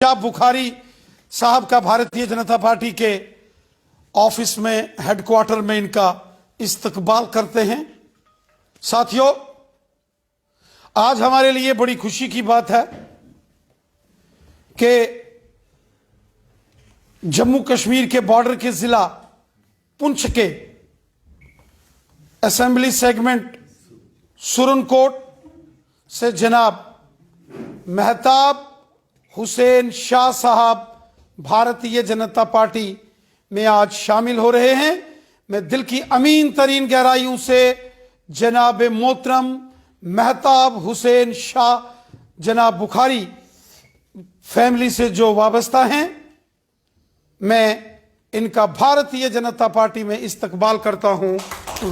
शाह बुखारी साहब का भारतीय जनता पार्टी के ऑफिस में, हेडक्वार्टर में इनका इस्तकबाल करते हैं। साथियों, आज हमारे लिए बड़ी खुशी की बात है कि जम्मू कश्मीर के बॉर्डर के जिला पुंछ के असेंबली सेगमेंट सुरनकोट से जनाब मेहताब हुसैन शाह साहब भारतीय जनता पार्टी में आज शामिल हो रहे हैं। मैं दिल की अमीन तरीन गहराइयों से जनाब मोहतरम मेहताब हुसैन शाह जनाब बुखारी फैमिली से जो वाबस्ता हैं, मैं इनका भारतीय जनता पार्टी में इस्तकबाल करता हूं,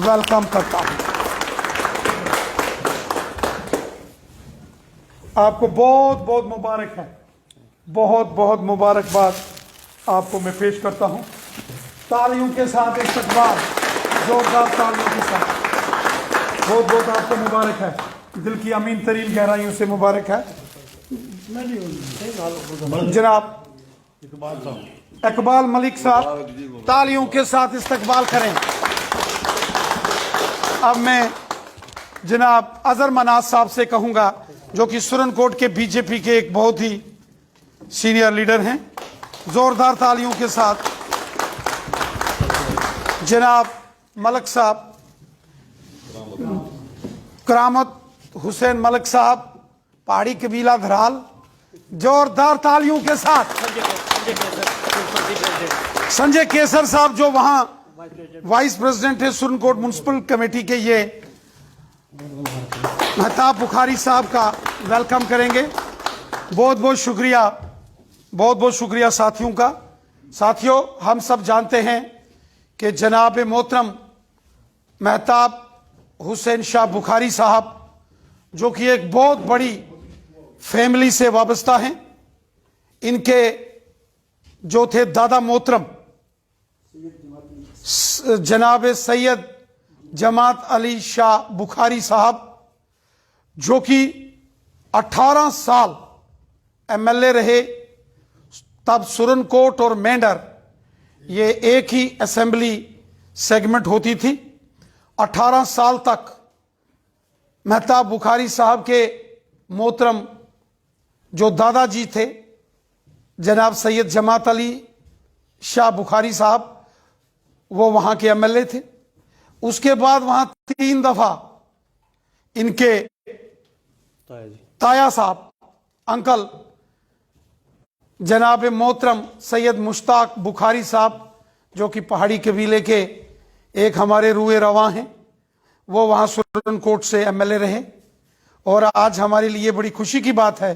वेलकम करता हूं। आपको बहुत बहुत मुबारक है, बहुत बहुत मुबारकबाद आपको मैं पेश करता हूं। तालियों के साथ इस्तकबाल, जोरदार तालियों के साथ बहुत बहुत आपको मुबारक है, दिल की अमीन तरीन गहराइयों से मुबारक है। जनाब इकबाल मलिक साहब तालियों के साथ इस्तकबाल करें। अब मैं जनाब अजहर मनाज साहब से कहूंगा, जो कि सुरनकोट के बीजेपी के एक बहुत ही सीनियर लीडर हैं, जोरदार तालियों के साथ जनाब मलक साहब, करामत हुसैन मलक साहब, पहाड़ी कबीला धराल, जोरदार तालियों के साथ संजय केसर साहब जो वहां वाइस प्रेसिडेंट है सुरनकोट म्युनिसिपल कमेटी के, ये मेहताब बुखारी साहब का वेलकम करेंगे। बहुत बहुत शुक्रिया, बहुत बहुत शुक्रिया साथियों का। साथियों, हम सब जानते हैं कि जनाब मोहतरम मेहताब हुसैन शाह बुखारी साहब, जो कि एक बहुत बड़ी फैमिली से वाबस्ता हैं, इनके जो थे दादा मोहतरम जनाब सैयद जमात अली शाह बुखारी साहब, जो कि 18 साल एमएलए रहे, तब सुरनकोट और मेंढर ये एक ही असेंबली सेगमेंट होती थी। 18 साल तक मेहताब बुखारी साहब के मोहतरम जो दादाजी थे जनाब सैयद जमात अली शाह बुखारी साहब, वो वहां के एमएलए थे। उसके बाद वहां 3 दफा इनके ताया साहब अंकल जनाब मोहतरम सैयद मुश्ताक बुखारी साहब, जो कि पहाड़ी कबीले के एक हमारे रूए रवा हैं, वो वहां सुरनकोट से एमएलए रहे। और आज हमारे लिए बड़ी खुशी की बात है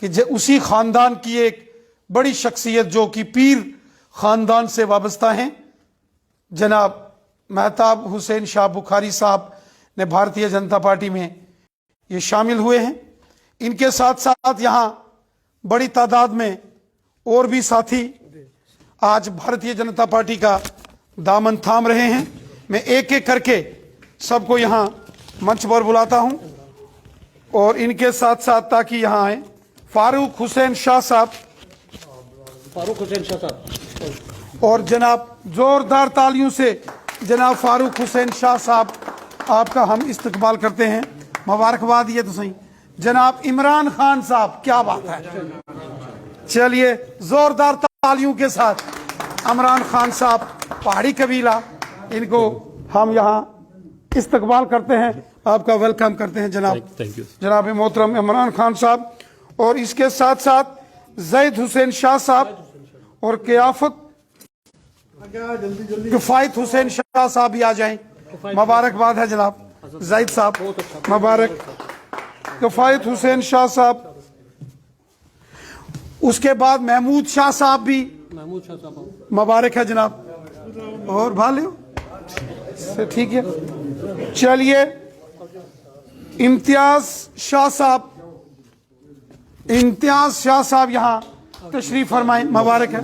कि उसी खानदान की एक बड़ी शख्सियत, जो कि पीर खानदान से वाबस्ता हैं, जनाब मेहताब हुसैन शाह बुखारी साहब ने भारतीय जनता पार्टी में ये शामिल हुए हैं। इनके साथ साथ यहाँ बड़ी तादाद में और भी साथी आज भारतीय जनता पार्टी का दामन थाम रहे हैं। मैं एक एक करके सबको यहाँ मंच पर बुलाता हूँ और इनके साथ साथ ताकि यहाँ आए फारूक हुसैन शाह साहब, और जनाब जोरदार तालियों से जनाब फारूक हुसैन शाह साहब आपका हम इस्तकबाल करते हैं, मुबारकबाद। ये तो सही। जनाब इमरान खान साहब, क्या बात है, चलिए जोरदार तालियों के साथ इमरान खान साहब पहाड़ी कबीला, इनको हम यहाँ इस्तकबाल करते हैं, आपका वेलकम करते हैं जनाब मोहतरम इमरान खान साहब। और इसके साथ साथ जैद हुसैन शाह साहब और किफायत हुसैन शाह साहब भी आ जाएं, मुबारकबाद है जनाब जैद साहब, मुबारक किफायत हुसैन शाह साहब। उसके बाद महमूद शाह साहब भी, मुबारक है जनाब, और भालियो से ठीक है। चलिए इम्तियाज शाह साहब, इम्तियाज शाह साहब यहाँ तशरीफ फरमाएं, मुबारक है।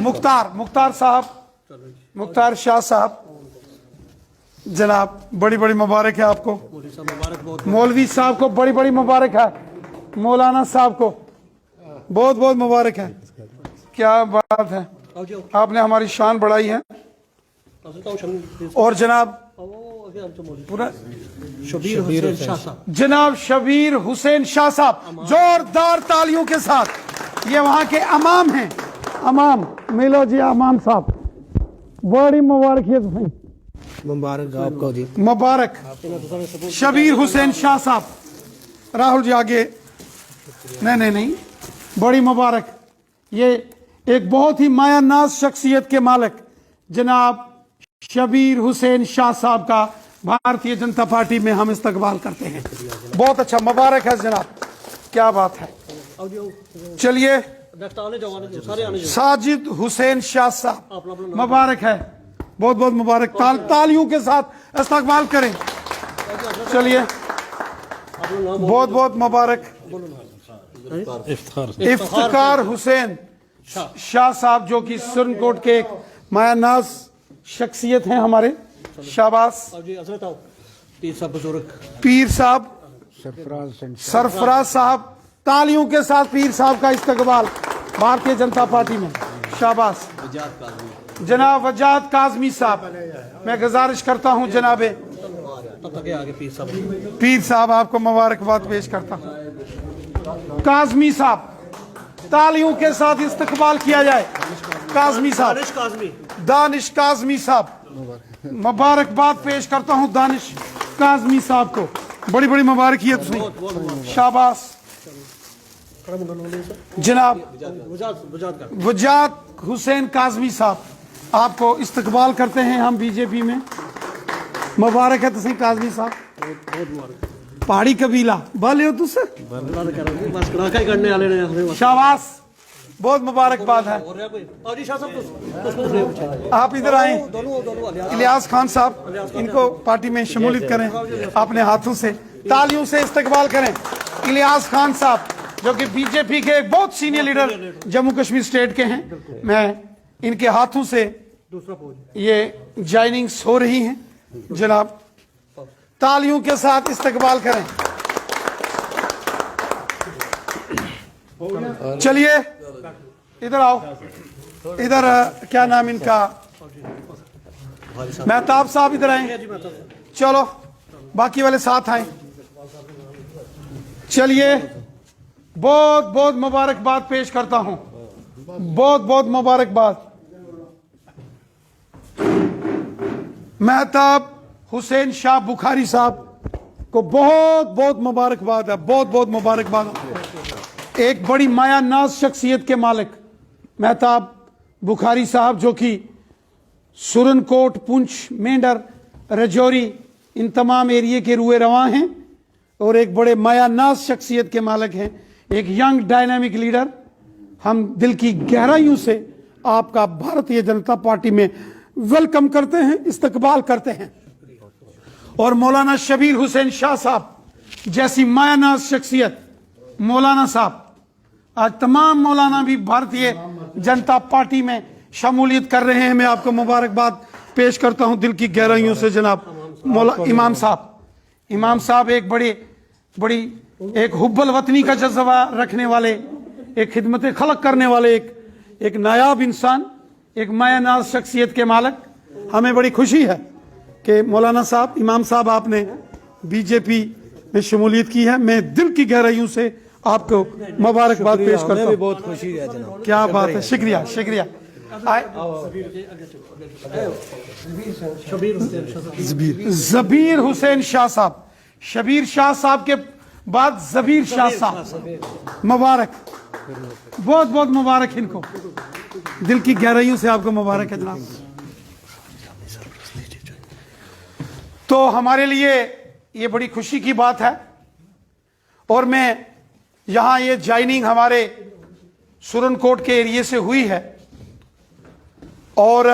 मुख्तार साहब, मुख्तार शाह साहब, जनाब बड़ी बड़ी मुबारक है आपको। मौलवी साहब को बड़ी बड़ी मुबारक है, मौलाना साहब को बहुत बहुत मुबारक है। क्या बात है, आपने हमारी शान बढ़ाई है। और जनाब पूरा जनाब शबीर हुसैन शाह साहब, जोरदार तालियों के साथ। ये वहां के अमाम हैं, अमाम मिलो जी, अमाम साहब बड़ी मुबारकियत भाई, मुबारक आपको जी, मुबारक। शबीर हुसैन शाह साहब, राहुल जी आगे, नहीं, बड़ी मुबारक। ये एक बहुत ही माया नाज शख्सियत के मालिक जनाब शबीर हुसैन शाह साहब का भारतीय जनता पार्टी में हम इस्तकबाल करते हैं। बहुत अच्छा, मुबारक है जनाब, क्या बात है। चलिए साजिद हुसैन शाह साहब, मुबारक है, बहुत बहुत मुबारक। तालियों के साथ इस्तकबाल करें। चलिए बहुत बहुत मुबारक। इफ्तिकार हुसैन शाह साहब जो कि सुरनकोट के एक मायानाज शख्सियत हैं हमारे, शाबाश। पीर साहब सरफराज साहब, तालियों के साथ पीर साहब का इस्तकबाल भारतीय जनता पार्टी में, शाबाश। जनाब वजाद काजमी साहब, मैं गुजारिश करता हूं जनाबे पीर साहब आपको मुबारकबाद पेश करता हूं। काजमी साहब, तालियों के साथ इस्तकबाल किया जाए। काजमी साहब, दानिश काजमी साहब, मुबारकबाद पेश करता हूं दानिश काजमी साहब को, बड़ी बड़ी मुबारकियत हुई, शाबाश। जनाब वजाद हुसैन काजमी साहब, आपको इस्तकबाल करते हैं हम बीजेपी में, मुबारक है तुसी काजमी साहब। पहाड़ी कबीला बाले हो तुस, शाबाश, बहुत मुबारकबाद है। आप इधर आए, इलियास खान साहब, इनको पार्टी में शमूलियत करें, अपने हाथों से तालियों से इस्तकबाल करें। इलियास खान साहब जो कि बीजेपी के एक बहुत senior leader Jammu Kashmir state के हैं, मैं इनके हाथों से ये ज्वाइनिंग्स हो रही हैं जनाब, तालियों के साथ इस्तकबाल करें। चलिए इधर आओ, इधर क्या नाम इनका, मेहताब साहब इधर आए, चलो बाकी वाले साथ आए। चलिए बहुत बहुत मुबारकबाद पेश करता हूं, बहुत बहुत मुबारकबाद। मेहताब हुसैन शाह बुखारी साहब को बहुत बहुत मुबारकबाद है, बहुत बहुत मुबारकबाद। एक बड़ी माया नाज शख्सियत के मालिक मेहताब बुखारी साहब जो कि सुरनकोट, पुंछ, मेंढर, रजौरी, इन तमाम एरिए के रुए रवा हैं और एक बड़े माया नाज शख्सियत के मालिक हैं, एक यंग डायनामिक लीडर। हम दिल की गहराइयों से आपका भारतीय जनता पार्टी में वेलकम करते हैं, इस्तकबाल करते हैं। और मौलाना शबीर हुसैन शाह साहब जैसी मायानाज शख्सियत, मौलाना साहब, आज तमाम मौलाना भी भारतीय जनता पार्टी में शमूलियत कर रहे हैं। मैं आपको मुबारकबाद पेश करता हूं दिल की गहराइयों से जनाब। मौला इमाम साहब एक बड़ी एक हुब्बल वतनी का जज्बा रखने वाले, एक खिदमत खलक करने वाले, एक नायाब इंसान, एक मायानाज शख्सियत के मालिक। हमें बड़ी खुशी है कि मौलाना साहब, इमाम साहब, आपने बीजेपी में शमूलियत की है। मैं दिल की गहराइयों से आपको मुबारकबाद पेश करता हूं। बहुत खुशी है जनाब, क्या बात है, शुक्रिया शुक्रिया। जबीर हुसैन शाह साहब, शबीर शाह साहब के बाद जबीर शाह साहब, मुबारक, बहुत बहुत मुबारक इनको, दिल की गहराइयों से आपको मुबारक है जनाब। तो हमारे लिए ये बड़ी खुशी की बात है। और मैं यहां ये ज्वाइनिंग हमारे सुरनकोट के एरिए से हुई है और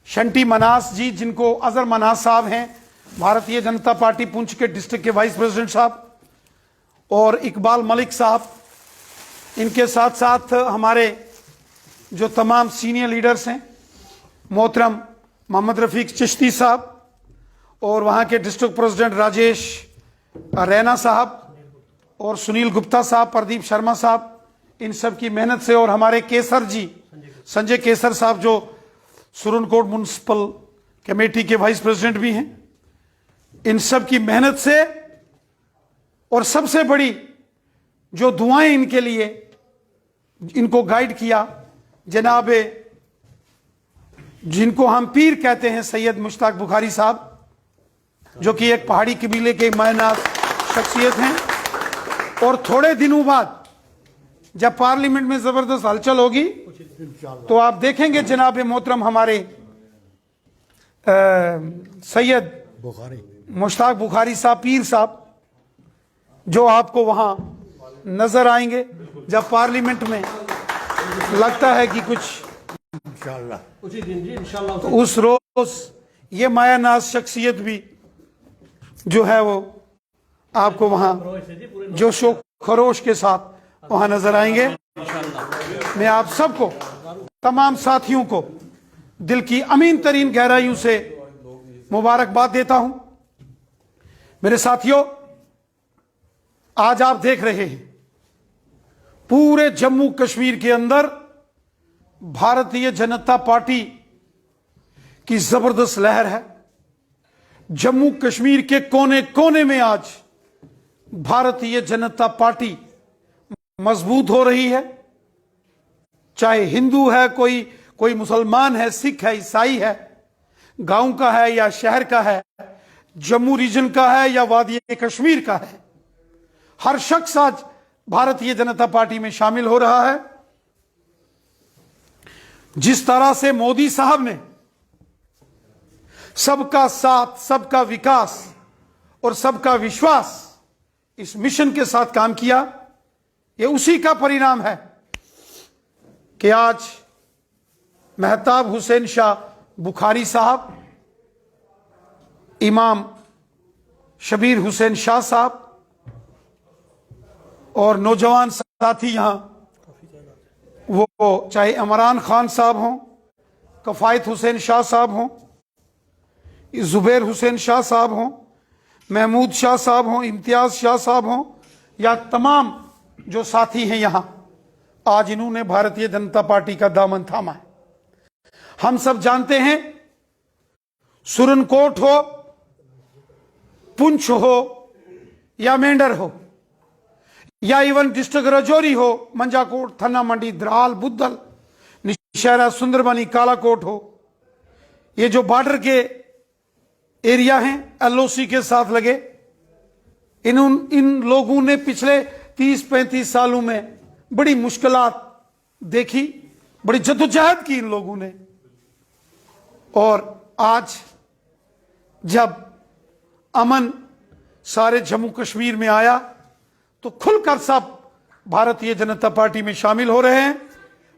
शंटी मनास जी, जिनको अजहर मनास साहब हैं, भारतीय जनता पार्टी पुंछ के डिस्ट्रिक्ट के वाइस प्रेसिडेंट साहब, और इकबाल मलिक साहब, इनके साथ साथ हमारे जो तमाम सीनियर लीडर्स हैं, मोहतरम मोहम्मद रफीक चिश्ती साहब और वहाँ के डिस्ट्रिक्ट प्रेसिडेंट राजेश रैना साहब और सुनील गुप्ता साहब, प्रदीप शर्मा साहब, इन सब की मेहनत से, और हमारे केसर जी, संजय केसर साहब जो सुरनकोट म्युनिसिपल कमेटी के वाइस प्रेसिडेंट भी हैं, इन सब की मेहनत से, और सबसे बड़ी जो दुआएं इनके लिए, इनको गाइड किया जनाब, जिनको हम पीर कहते हैं, सैयद मुश्ताक बुखारी साहब, जो कि एक पहाड़ी कबीले के मायनाज शख्सियत हैं। और थोड़े दिनों बाद जब पार्लियामेंट में जबरदस्त हलचल होगी तो आप देखेंगे जनाब मोहतरम हमारे सैयद मुश्ताक बुखारी साहब, पीर साहब, जो आपको वहां नजर आएंगे जब पार्लियामेंट में लगता है कि कुछ तो उस रोज ये मायानाज शख्सियत भी जो है वो आपको वहां जोशो खरोश के साथ वहां नजर आएंगे। मैं आप सबको, तमाम साथियों को दिल की अमीन तरीन गहराइयों से मुबारकबाद देता हूं। मेरे साथियों, आज आप देख रहे हैं पूरे जम्मू कश्मीर के अंदर भारतीय जनता पार्टी की जबरदस्त लहर है। जम्मू कश्मीर के कोने कोने में आज भारतीय जनता पार्टी मजबूत हो रही है। चाहे हिंदू है, कोई मुसलमान है, सिख है, ईसाई है, गांव का है या शहर का है, जम्मू रीजन का है या वादी कश्मीर का है, हर शख्स आज भारतीय जनता पार्टी में शामिल हो रहा है। जिस तरह से मोदी साहब ने सबका साथ, सबका विकास और सबका विश्वास इस मिशन के साथ काम किया, यह उसी का परिणाम है कि आज मेहताब हुसैन शाह बुखारी साहब, इमाम शबीर हुसैन शाह साहब और नौजवान साथी यहां, वो चाहे इमरान खान साहब हों, कफायत हुसैन शाह साहब हों, जुबैर हुसैन शाह साहब हों, महमूद शाह साहब हों, इम्तियाज शाह साहब हों, या तमाम जो साथी हैं यहां, आज इन्होंने भारतीय जनता पार्टी का दामन थामा है। हम सब जानते हैं, सुरनकोट हो, पुंछ हो या मेंढर हो, या इवन डिस्ट्रिक्ट राजौरी हो, मंजाकोट, थन्ना मंडी, द्राल, बुद्धल, निशहरा, सुंदरबनी, कालाकोट हो, ये जो बॉर्डर के एरिया हैं एलओसी के साथ लगे, इन लोगों ने पिछले 30-35 सालों में बड़ी मुश्किलात देखी, बड़ी जद्दोजहद की इन लोगों ने। और आज जब अमन सारे जम्मू कश्मीर में आया तो खुलकर सब भारतीय जनता पार्टी में शामिल हो रहे हैं।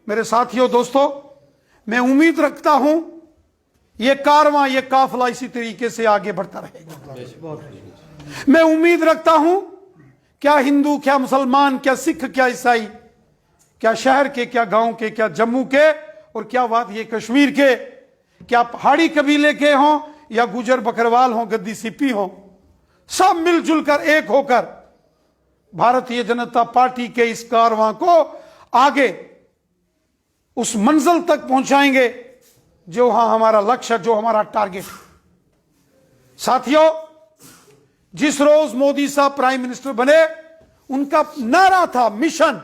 मेरे साथियों, दोस्तों, मैं उम्मीद रखता हूं ये कारवां, ये काफिला इसी तरीके से आगे बढ़ता रहेगा। मैं उम्मीद रखता हूं, क्या हिंदू, क्या मुसलमान, क्या सिख, क्या ईसाई, क्या शहर के, क्या गांव के, क्या जम्मू के और क्या वादी कश्मीर के, क्या पहाड़ी कबीले के हों या गुजर बकरवाल हों, गद्दी सिप्पी हों, सब मिलजुल कर एक होकर भारतीय जनता पार्टी के इस कारवां को आगे उस मंजिल तक पहुंचाएंगे जो हमारा लक्ष्य, जो हमारा टारगेट। साथियों, जिस रोज मोदी साहब प्राइम मिनिस्टर बने, उनका नारा था मिशन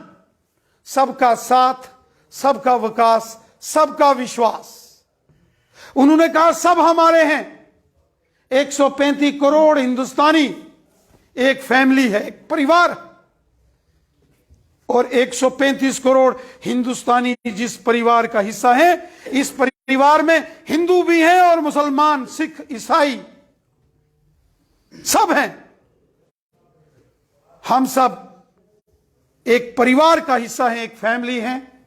सबका साथ, सबका विकास, सबका विश्वास। उन्होंने कहा सब हमारे हैं। 135 करोड़ हिंदुस्तानी एक फैमिली है, एक परिवार, और 135 करोड़ हिंदुस्तानी जिस परिवार का हिस्सा है, इस परिवार में हिंदू भी हैं और मुसलमान, सिख, ईसाई सब हैं। हम सब एक परिवार का हिस्सा हैं, एक फैमिली हैं।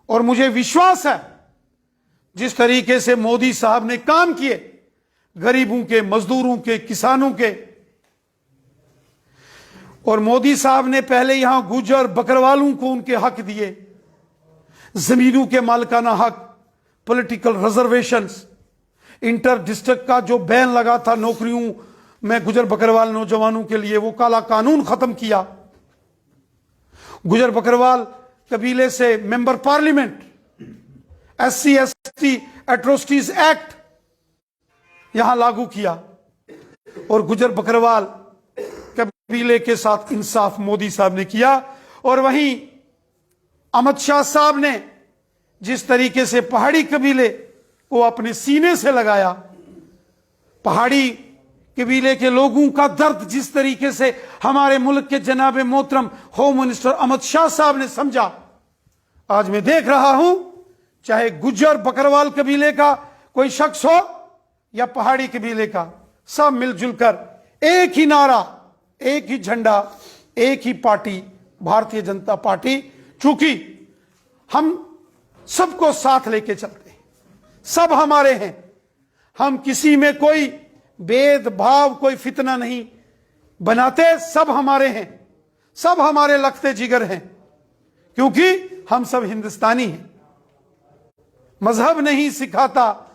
और मुझे विश्वास है जिस तरीके से मोदी साहब ने काम किए, गरीबों के, मजदूरों के, किसानों के, और मोदी साहब ने पहले यहां गुजर बकरवालों को उनके हक दिए, जमीनों के मालिकाना हक, पॉलिटिकल रिजर्वेशंस, इंटर डिस्ट्रिक्ट का जो बैन लगा था नौकरियों में गुजर बकरवाल नौजवानों के लिए, वो काला कानून खत्म किया। गुजर बकरवाल कबीले से member parliament, SC/ST atrocities act यहां लागू किया और गुजर बकरवाल कबीले के साथ इंसाफ मोदी साहब ने किया। और वहीं अमित शाह साहब ने जिस तरीके से पहाड़ी कबीले को अपने सीने से लगाया, पहाड़ी कबीले के लोगों का दर्द जिस तरीके से हमारे मुल्क के जनाब मोहतरम होम मिनिस्टर अमित शाह साहब ने समझा, आज मैं देख रहा हूं चाहे गुज्जर बकरवाल कबीले का कोई शख्स हो या पहाड़ी कबीले का, सब मिलजुल कर एक ही नारा, एक ही झंडा, एक ही पार्टी, भारतीय जनता पार्टी। चूंकि हम सबको साथ लेके चलते हैं, सब हमारे हैं, हम किसी में कोई भेदभाव, कोई फितना नहीं बनाते, सब हमारे हैं, सब हमारे लखते जिगर हैं, क्योंकि हम सब हिंदुस्तानी हैं। मजहब नहीं सिखाता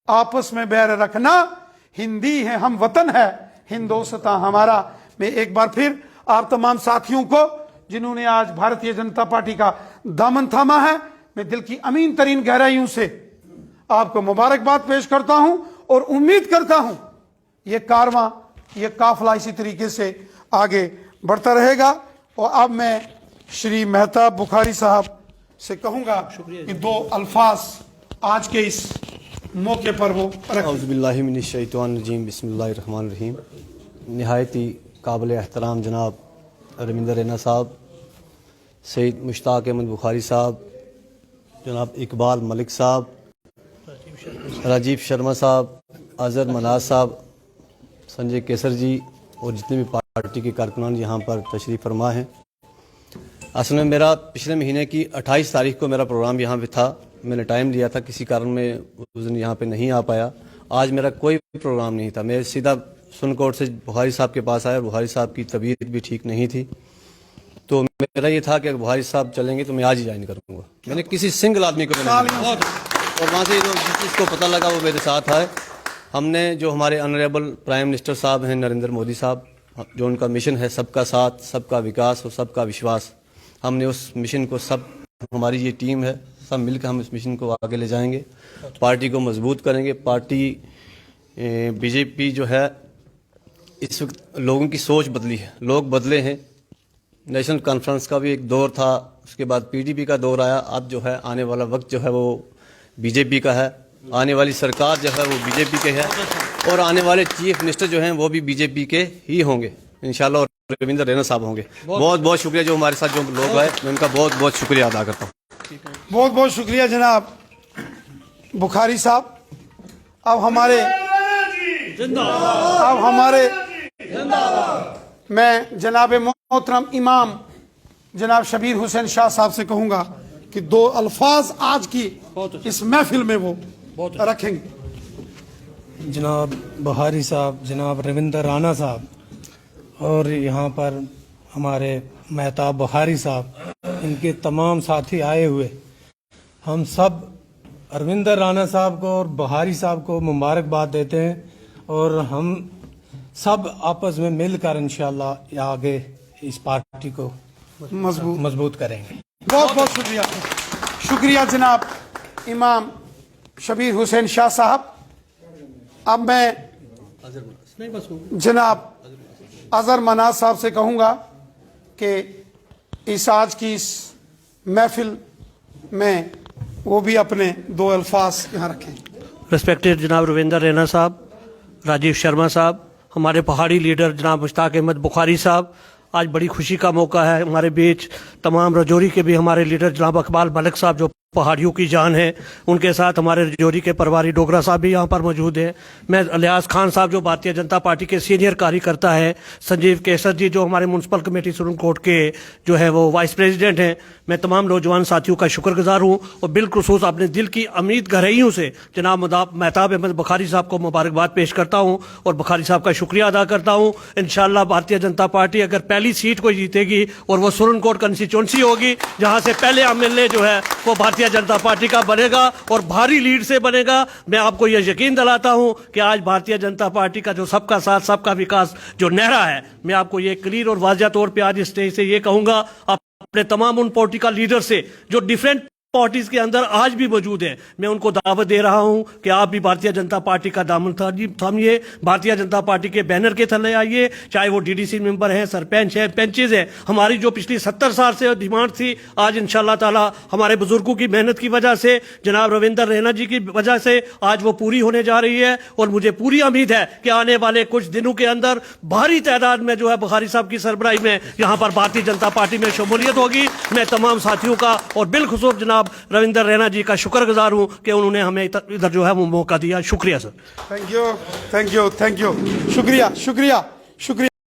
आपस में बैर रखना, हिंदी है हम वतन है हिंदोस्तां हमारा। मैं एक बार फिर आप तमाम साथियों को जिन्होंने आज भारतीय जनता पार्टी का दामन थामा है, मैं दिल की अमीन तरीन गहराइयों से आपको मुबारकबाद पेश करता हूं और उम्मीद करता हूं ये कारवां, ये काफिला इसी तरीके से आगे बढ़ता रहेगा। और अब मैं श्री मेहताब बुखारी साहब से कहूंगा कि दो अल्फाज आज के इस मौके पर वो औज़ुबिल्लाहिमिनश्शैतानिर्रजीम बिस्मिल्लाहिर्रहमानिर्रहीम। निहायत ही काबिल एहतराम जनाब रविंदर रैना साहब, सैयद मुश्ताक अहमद बुखारी साहब, जनाब इकबाल मलिक साहब, राजीव शर्मा साहब, अजहर मनाज साहब, संजय केसर जी और जितने भी पार्टी के कारकुनान यहाँ पर तशरीफ़ फरमा हैं। असल में मेरा पिछले महीने की 28 तारीख को मेरा प्रोग्राम यहाँ पे था, मैंने टाइम लिया था, किसी कारण में उस दिन यहाँ पे नहीं आ पाया। आज मेरा कोई प्रोग्राम नहीं था, मैं सीधा सुनकोट से बुखारी साहब के पास आया। बुखारी साहब की तबीयत भी ठीक नहीं थी, तो मेरा ये था कि अगर बुखारी साहब चलेंगे तो मैं आज ही ज्वाइन करूँगा। मैंने किसी सिंगल आदमी को नहीं, और वहाँ से जिसको पता लगा वो मेरे साथ आए। हमने जो हमारे ऑनरेबल प्राइम मिनिस्टर साहब हैं नरेंद्र मोदी साहब, जो उनका मिशन है सबका साथ, सबका विकास और सबका विश्वास, हमने उस मिशन को, सब हमारी ये टीम है, सब मिलकर हम इस मिशन को आगे ले जाएंगे, पार्टी को मजबूत करेंगे। पार्टी बीजेपी जो है, इस वक्त लोगों की सोच बदली है, लोग बदले हैं। नेशनल कॉन्फ्रेंस का भी एक दौर था, उसके बाद पीडीपी का दौर आया, अब जो है आने वाला वक्त जो है वो बीजेपी का है, आने वाली सरकार जो है वो बीजेपी के है, और आने वाले चीफ मिनिस्टर जो हैं वो भी बीजेपी के ही होंगे इंशाल्लाह, और रविंदर रैना साहब होंगे। बहुत बहुत शुक्रिया जो हमारे साथ जो लोग आए, मैं उनका बहुत बहुत शुक्रिया अदा करता हूँ। बहुत बहुत शुक्रिया जनाब बुखारी साहब। अब हमारे मैं जनाब मोहतरम इमाम जनाब शबीर हुसैन शाह साहब से कहूंगा कि दो अल्फाज आज की इस महफिल में वो रखेंगे। जनाब बुखारी साहब, जनाब रविंदर राणा साहब और यहाँ पर हमारे मेहताब बुखारी साहब, इनके तमाम साथी आए हुए, हम सब रविंदर राणा साहब को और बुखारी साहब को मुबारकबाद देते हैं, और हम सब आपस में मिलकर इंशाल्लाह आगे इस पार्टी को मजबूत करेंगे। बहुत बहुत शुक्रिया, शुक्रिया जनाब इमाम शबीर हुसैन शाह साहब। अब मैं जनाब अजहर मनाज साहब से कहूँगा कि इस आज की इस महफिल में वो भी अपने दो अल्फाज यहाँ रखें। रिस्पेक्टेड जनाब रविंदर रैना साहब, राजीव शर्मा साहब, हमारे पहाड़ी लीडर जनाब मुश्ताक अहमद बुखारी साहब, आज बड़ी खुशी का मौका है हमारे बीच तमाम रजौरी के भी हमारे लीडर जनाब इकबाल मलिक साहब जो पहाड़ियों की जान है, उनके साथ हमारे रजौरी के परवारी डोगरा साहब भी यहाँ पर मौजूद हैं। मैं अलियास खान साहब जो भारतीय जनता पार्टी के सीनियर कार्यकर्ता है, संजीव केसर जी जो हमारे म्यूनसिपल कमेटी सुरनकोट के जो है वो वाइस प्रेसिडेंट हैं, मैं तमाम नौजवान साथियों का शुक्रगुजार हूँ, और बिलखुसूस अपने दिल की अमीद गहराइयों से जनाब मेहताब अहमद बुखारी साहब को मुबारकबाद पेश करता हूँ और बुखारी साहब का शुक्रिया अदा करता हूँ। इंशाअल्लाह भारतीय जनता पार्टी अगर पहली सीट को जीतेगी और वो सुरनकोट कंस्टिट्यूंसी होगी जहाँ से पहले एमएलए जो है वो भारतीय जनता पार्टी का बनेगा और भारी लीड से बनेगा। मैं आपको यह यकीन दिलाता हूं कि आज भारतीय जनता पार्टी का जो सबका साथ सबका विकास जो नारा है, मैं आपको ये क्लियर और वाज़िया तौर पे आज इस स्टेज से ये कहूंगा, आप अपने तमाम उन पॉलिटिकल लीडर से जो डिफरेंट पार्टीज के अंदर आज भी मौजूद है, मैं उनको दावत दे रहा हूं कि आप भी भारतीय जनता पार्टी का दामन थामिए, भारतीय जनता पार्टी के बैनर के थले आइए, चाहे वो डीडीसी मेंबर हैं, सरपंच हैं, पंचेज हैं। हमारी जो पिछली 70 साल से डिमांड थी, आज इंशाल्लाह ताला हमारे बुजुर्गों की मेहनत की वजह से, जनाब रविंदर रैना जी की वजह से आज वो पूरी होने जा रही है। और मुझे पूरी उम्मीद है कि आने वाले कुछ दिनों के अंदर भारी तादाद में जो है बुखारी साहब की सरबराही में यहाँ पर भारतीय जनता पार्टी में शमूलियत होगी। मैं तमाम साथियों का और बिलखुसूस जनाब रविंदर रैना जी का शुक्रगुजार हूं कि उन्होंने हमें इधर जो है वो मौका दिया। शुक्रिया sir. Thank you, thank you, thank you. शुक्रिया, शुक्रिया, शुक्रिया।